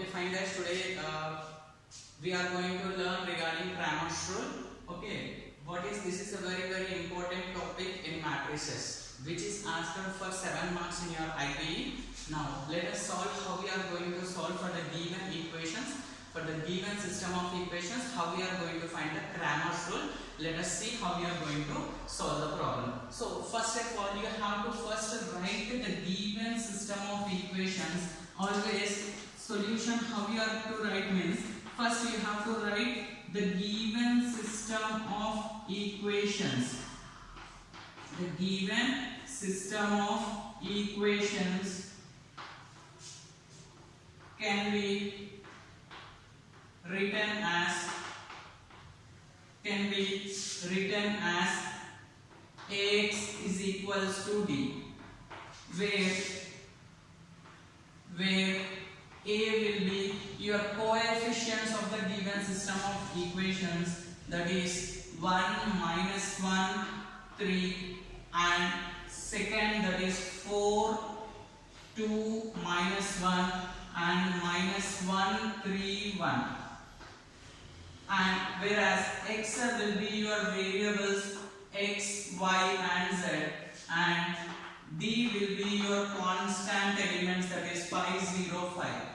Okay, fine guys. Today we are going to learn regarding Cramer's rule. Okay, what is this? Is a very important topic in matrices, which is asked for 7 marks in your IPE. Now let us solve how we are going to solve for the given equations, for the given system of equations. How we are going to find the Cramer's rule. Let us see how we are going to solve the problem. So first of all, you have to first write the given system of equations. Always solution, how you are to write means first you have to write the given system of equations. The given system of equations can be written as Ax is equals to D, where A will be your coefficients of the given system of equations, that is 1, -1, 3, and second that is 4, 2, -1 and -1, 3, 1. And whereas x will be your variables x, y and z, and D will be your constant elements, that is 5, 0, 5.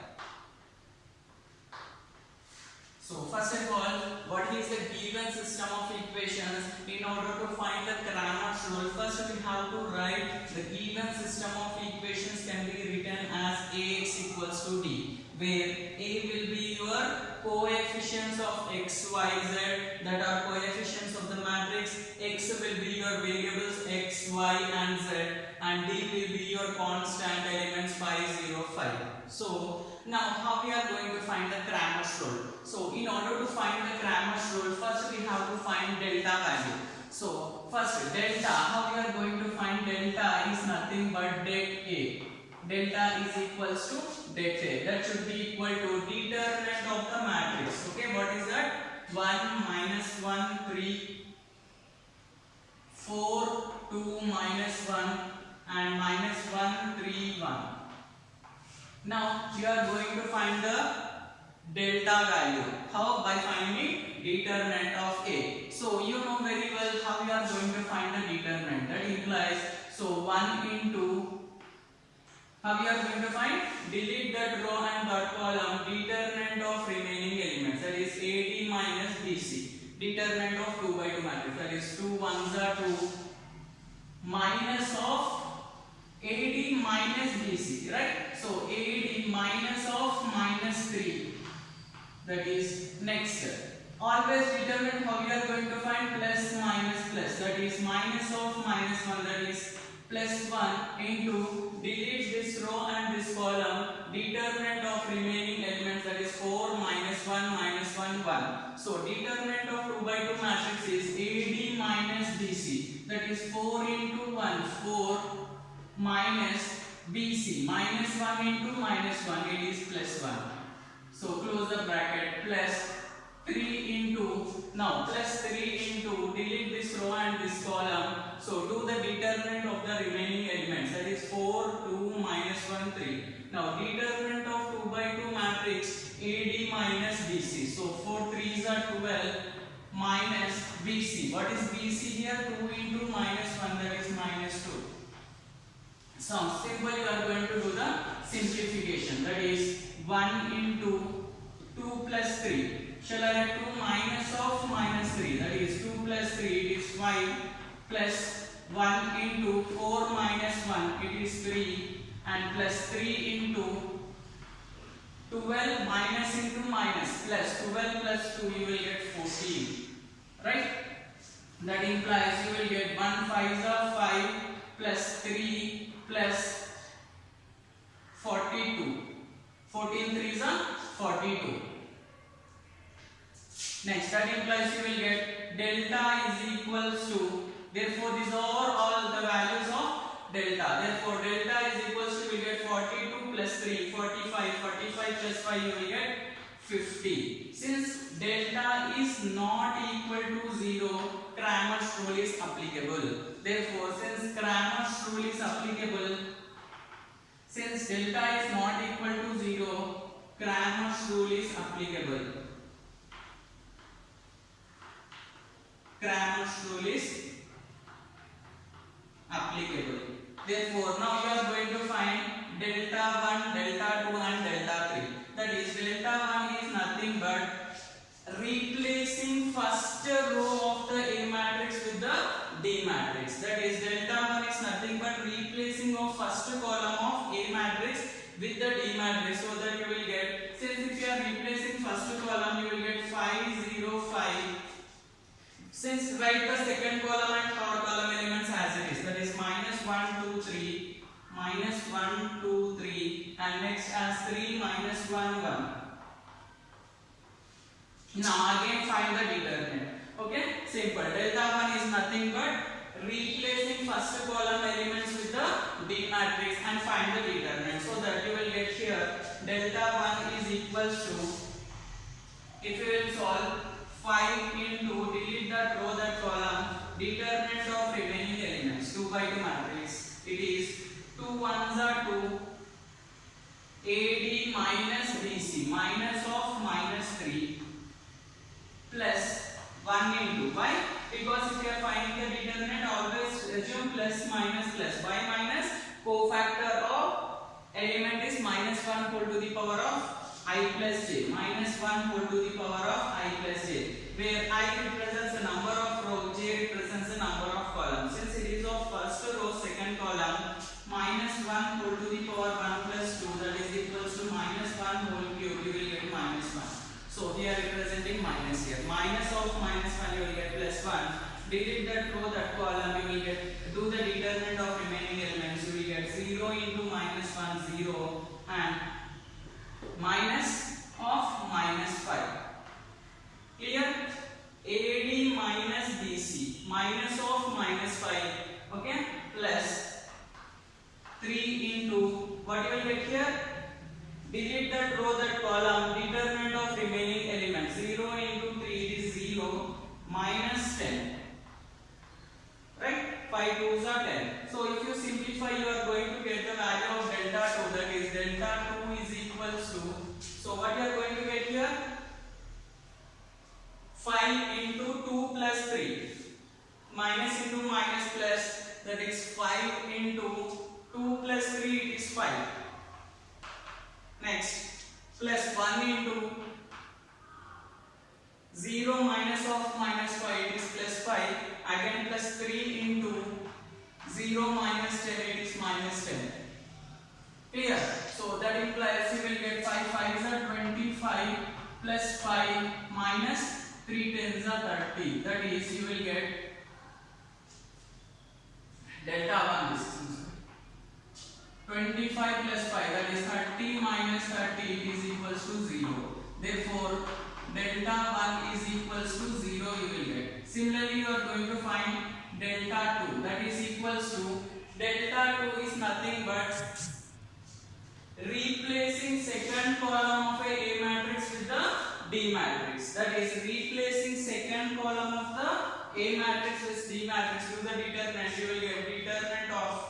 So first of all, what is the given system of equations? In order to find the Cramer's rule, first we have to write the given system of equations can be written as Ax equals to D, where A will be your coefficients of x, y, z, that are coefficients of the matrix. X will be your variables x, y and z, and D will be your constant elements 5, 0, 5. So now how we are going to find the Cramer's rule? So in order to find the Cramer's rule, first we have to find delta value. So first delta, how we are going to find delta is nothing but det A. Delta is equals to det A. That should be equal to determinant of the matrix. Okay, what is that? 1, -1, 3, 4, 2, -1 and -1, 3, 1. Now you are going to find the delta value. How? By finding determinant of A. So you know very well how you are going to find the determinant. That implies, so 1 into, how we are going to find? Delete that row and that column, determinant of remaining elements, that is AD minus BC. Determinant of 2 by 2 matrix, that is 2 ones are 2, minus of AD minus BC, right? So AD minus of -3, that is next. Always determine how we are going to find plus minus plus, that is minus of -1, that is plus 1 into, delete this row and this column, determinant of remaining elements, that is 4, -1, -1, 1. So determinant of 2 by 2 matrix is AD minus BC, that is 4 into 1, 4 minus BC, -1 into -1, it is plus 1. So close the bracket, plus 3 into, now plus 3 into, delete this row and this column. So do the determinant of the remaining elements, that is 4, 2, -1, 3. Now determinant of 2 by 2 matrix AD minus BC. So 4 3s are 12 minus BC. What is BC here? 2 into -1, that is -2. So simple, you are going to do the simplification, that is 1 into 2 plus 3. Shall I write 2 minus of -3, that is 2 plus 3, it is 5, plus 1 into 4 minus 1, it is 3, and plus 3 into 12 minus into minus, plus 12 plus 2, you will get 14, right? That implies you will get 1 5s are 5 plus 3 plus 42. 14 3s are 42. Next, that implies you will get delta is equals to, therefore these are all the values of delta. Therefore delta is equals to, you will get 42 plus 3, 45, 45 plus 5, you will get 50. Since delta is not equal to 0, Cramer's rule is applicable. Therefore, since Cramer's rule is applicable, since delta is not equal to 0, Cramer's rule is applicable. Cramer's rule is applicable. Therefore, now you are going to find delta 1, delta 2 and delta 3. That is, delta 1 is nothing but replacing first row of the A matrix with the D matrix. That is, delta 1 is nothing but replacing of first column of A matrix with the D matrix, so that you will get, since if you are replacing first column, you will get 5, 0, 5. Since write the second column and third column elements as it is, that is minus 1, 2, 3, minus 1, 2, 3, and next as 3, minus 1, 1. Now again find the determinant. Okay, simple. Delta 1 is nothing but replacing first column elements with the D matrix and find the determinant. So that you will get here delta 1 is equals to, if you will solve 5 into, delete that row, that column, determinant of remaining elements, 2 by 2 matrix. It is 2 1s are 2, AD minus BC, minus of minus 3, plus 1 into. Why? Because if you are finding the determinant, always assume plus minus plus. By minus, cofactor of element is minus 1 whole to the power of I plus j, minus 1 whole to the power of I plus j, where I represents the number of rows, j represents the number of columns. Since it is of first row, second column, minus 1 whole to the power 1 plus 2, that is equals to minus 1 whole cube, you will get minus 1. So here representing minus here. Minus of minus 1 you will get plus 1. Delete that row, that column, you will get, do the determinant of remaining elements, you will get 0 into minus 1, 0, and minus of minus 5. Clear? AD minus BC, minus of minus 5, okay, plus 3 into, what you will get here? Delete that row, that column, determinant of remaining elements, 0 into 3 is 0, minus 10. Right? 5 2s are 10. So if you simplify, you are going to get the value of delta 2, that is delta 2 is equals to, so what you are going to get here? 5 into 2 plus 3, minus into minus plus, that is 5 into 2 plus 3, it is 5. Next, plus 1 into 0 minus of minus 5, it is plus 5, again plus 3 into 0 minus 10, it is minus 10. Clear? So that implies you will get 5 5s are 25 plus 5 minus 3 10s are 30. That is, you will get delta 1 is 25 plus 5, that is 30 minus 30, it is equals to 0. Therefore, delta 1 is equals to 0 you will get. Similarly, you are going to find delta 2, that is equals to, delta 2 is nothing but replacing second column of a matrix with the D matrix. That is, replacing second column of the A matrix with D matrix. To the determinant, you will get determinant of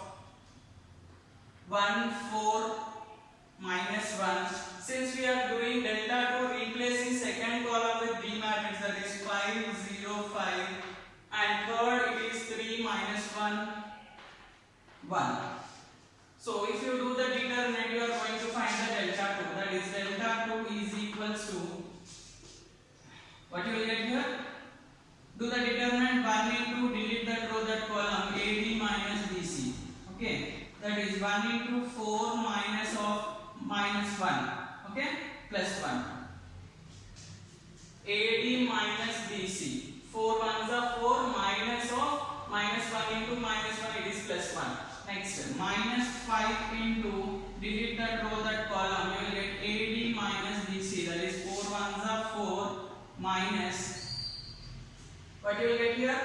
1 4 minus 1. Since we are doing delta 2 replacing second column with D matrix, that is 5 0 5, and third it is 3 minus 1 1. So if you do the determinant, you are going to find the delta 2, that is delta 2 is equals to, what you will get here? Do the determinant, 1 into, delete that row, that column, AD minus BC. Okay, that is 1 into 4 minus of minus 1. Okay, plus 1. AD minus BC. 4 1s are 4, minus of minus 1 into minus 1, it is plus 1. Next, minus 5 into, delete that row, that column, you will get AD minus BC, that is 4 1s are 4, minus, what you will get here?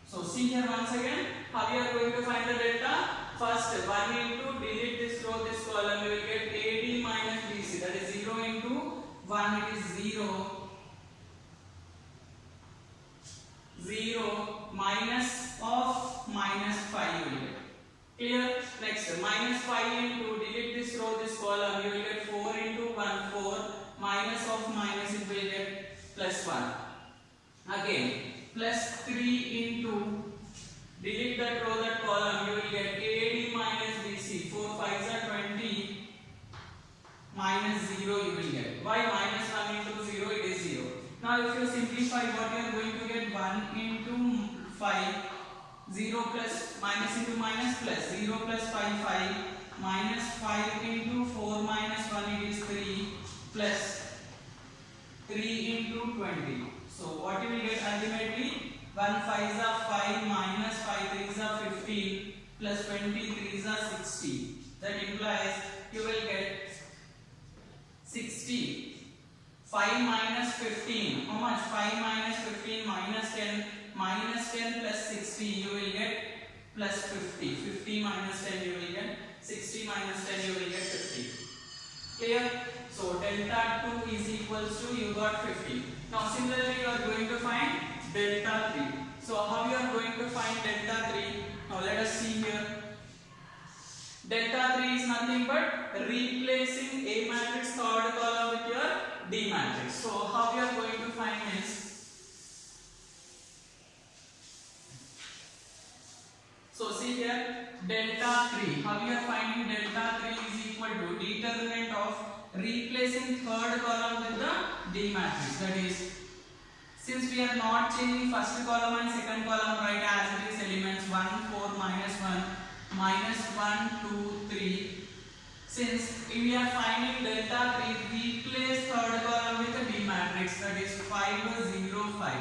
So see here once again, how you are going to find the delta? First, 1 into, delete this row, this column, you will get AD minus BC, that is 0 into 1, it is 0. 0 minus of minus 5 you will get. Clear? Next, minus 5 into, delete this row, this column, you will get 4 into 1, 4, minus of minus, it will get plus 1. Again, plus 3 into, delete that row, that column, you will get AD minus BC, 4 5s are 20, minus 0 you will get. Why minus 1 into 0? It is 0. Now if you simplify, what you are going to get? 1 into 5, 0 plus minus into minus plus 0 plus 5 5 minus 5 into 4 minus 1, it is 3 plus 3 into 20. So what you will get ultimately? 1 5s are 5 minus 5 3s are 15 plus 20 3s are 60. That implies you will get 60. 5 minus 15. How much? 5 minus 15 minus 10. Minus 10 plus 60, you will get plus 50. 50 minus 10, you will get 60 minus 10, you will get 50. Clear? So delta 2 is equals to, you got 50. Now similarly you are going to find delta 3. So how you are going to find delta 3? Now let us see here. Delta 3 is nothing but replacing A matrix third column with your D matrix. So how you are going to find this? So see here, delta 3. How we are finding delta 3 is equal to determinant of replacing third column with the D matrix. That is, since we are not changing first column and second column, right, as it is elements 1, 4, minus 1, minus 1, 2, 3. Since we are finding delta 3, replace third column with the D matrix. That is 5, 0, 5.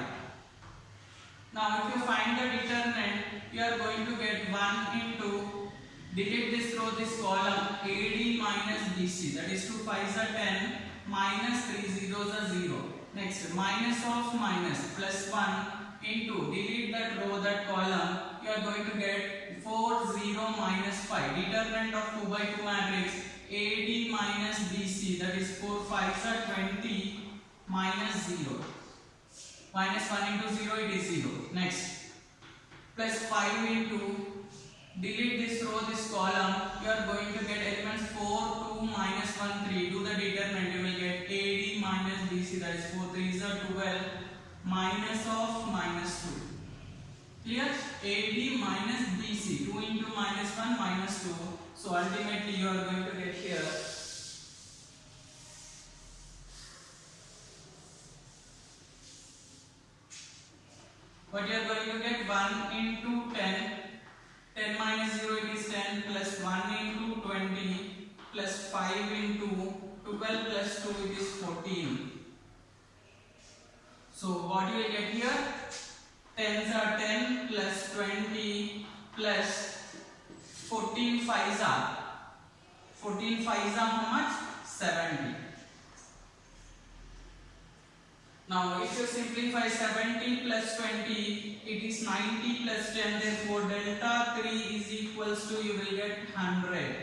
Now if you find the determinant, you are going to get 1 into, delete this row, this column, AD minus BC, that is 2 5s are 10, minus 3 zeros are 0. Next, minus of minus, plus 1 into, delete that row, that column, you are going to get 4 0 minus 5. Determinant of 2 by 2 matrix, AD minus BC, that is 4 5s are 20, minus 0. Minus 1 into 0, it is 0. Next, plus 5 into, delete this row, this column, you are going to get elements 4, 2, minus 1, 3. Do the determinant, you will get AD minus BC, that is 4 3s are 12, minus of minus 2. Clear? AD minus BC, 2 into minus 1, minus 2. So ultimately you are going to get here what you are going to get? 1 into 10, 10 minus 0, it is 10, plus 1 into 20, plus 5 into 12 plus 2, it is 14. So what you will get here? 10s are 10 plus 20 plus 14 5s are. 14 5s are how much? 70. Now if you simplify 70 plus 20, it is 90 plus 10, therefore delta 3 is equals to, you will get 100.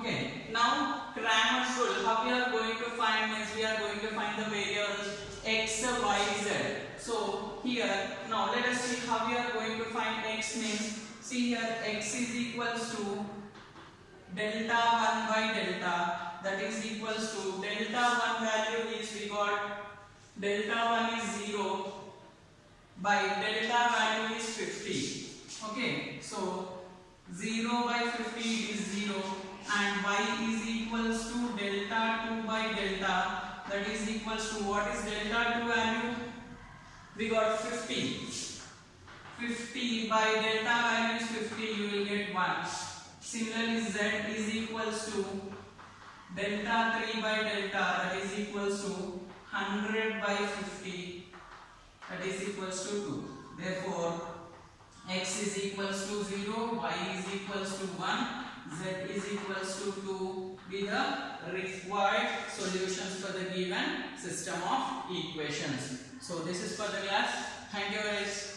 Okay, now Cramer's rule, how we are going to find is, we are going to find the variables x, y, z. So here, now let us see how we are going to find x means, see here x is equals to delta 1 by delta, that is equals to, delta 1 value is, we got delta 1 is 0 by delta value is 50. Okay, so 0 by 50 is 0 and y is equals to delta 2 by delta, that is equals to, what is delta 2 value? We got 50. 50 by delta value is 50, you will get 1. Similarly z is equals to delta 3 by delta, that is equals to 100 by 50, that is equals to 2. Therefore, x is equals to 0, y is equals to 1, z is equals to 2 with the required solutions for the given system of equations. So this is for the class. Thank you guys.